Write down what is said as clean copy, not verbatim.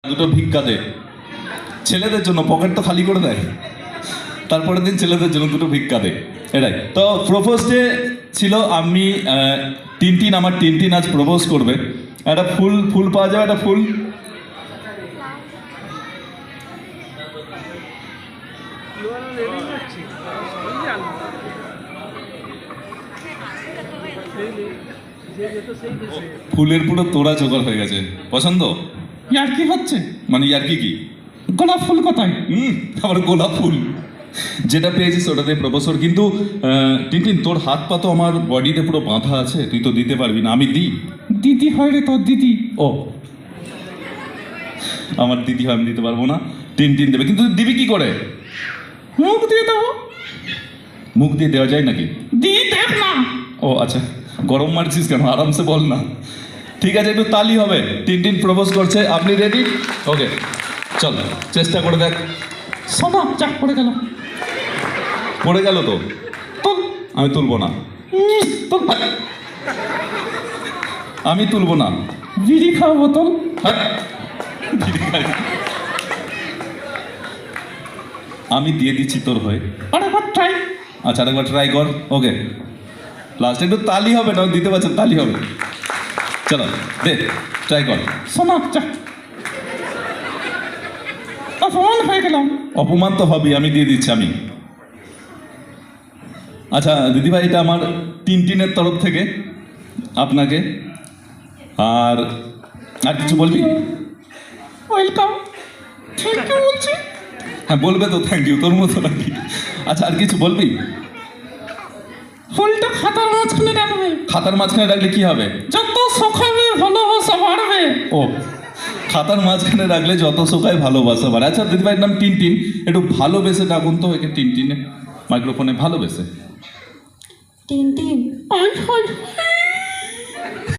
দুটো ভিক্ষা দে, ছেলেদের জন্য, পকেট তো খালি করে দেয়। তারপরের দিন ছেলেদের জন্য দুটো ভিক্ষা দে, এটাই তো। প্রপোজ ডে ছিল, আমি টিনটিন, আমার টিনটিন আজ প্রপোজ করবে। একটা ফুল ফুল পাওয়া যাবে, একটা ফুল। ফুলের পুরো তোড়া জোগাড় হয়ে গেছে, পছন্দ? ইয়ার কি হচ্ছে? মানে ইয়ার কি গোলাপ ফুল কোথায়? আমার গোলাপ ফুল যেটা পেয়েছিস ওটাতে প্রপোজর। কিন্তু টিনটিন, তোর হাত পা তো আমার বডিতে পুরো বাঁধা আছে, তুই তো দিতে পারবি না, আমি দিই? দিদি হয় রে তোর দিদি। ও, আমার দিদি হয়, আমি দিতে পারবো না। টিনটিন দেবে, কিন্তু দিবি কি করে? মুখ দিয়ে দেবো। মুখ দিয়ে দেওয়া যায় নাকি? দি দেখ না। ও আচ্ছা, গরম মারছিস কেন? আরামসে বল না। ঠিক আছে, একটু তালি হবে। টিনটিন প্রপোজ করছে, আপনি রেডি? ওকে, চল চেষ্টা করে দেখ। সোনা চাক পড়ে গেল। পড়ে গেল তো? তোল। আমি তুলবো না। তোল। আমি তুলবো না। বিড়ি খাওয়া বোতল। হ্যাঁ, আমি দিয়ে দিচ্ছি তোর হয়ে। আরেকবার ট্রাই। আচ্ছা, আরেকবার ট্রাই কর। ওকে, লাস্ট একটু তালি হবে না, দিতে পারছেন, তালি হবে। চলো দে, ট্রাই কর। সোনা চাক। অপমান হয়ে গেলাম। অপমান তো হবেই, আমি দিয়ে দিচ্ছি আমি। আচ্ছা দিদিভাই, এটা আমার টিনটিনের তরফ থেকে আপনাকে। আর আর কিছু বলবি? ওয়েলকাম। থ্যাংক ইউ বলছি। হ্যাঁ বলবে তো, থ্যাংক ইউ, তোর মতো নাকি? আচ্ছা, আর কিছু বলবি? ফুলটা খাতার মাঝখানে রাখবে। খাতার মাঝখানে রাখলে কি হবে? যত শোকাবে ভালোবাসা বাড়বে। ও, খাতার মাঝখানে রাখলে যত শোকায় ভালোবাসা বাড়ে। আচ্ছা দিদিভাইয়ের নাম টিনটিন, একটু ভালোবেসে ডাকুন তো একে, টিনটিনে মাইক্রোফোনে ভালোবেসে। টিনটিন, আয় হায়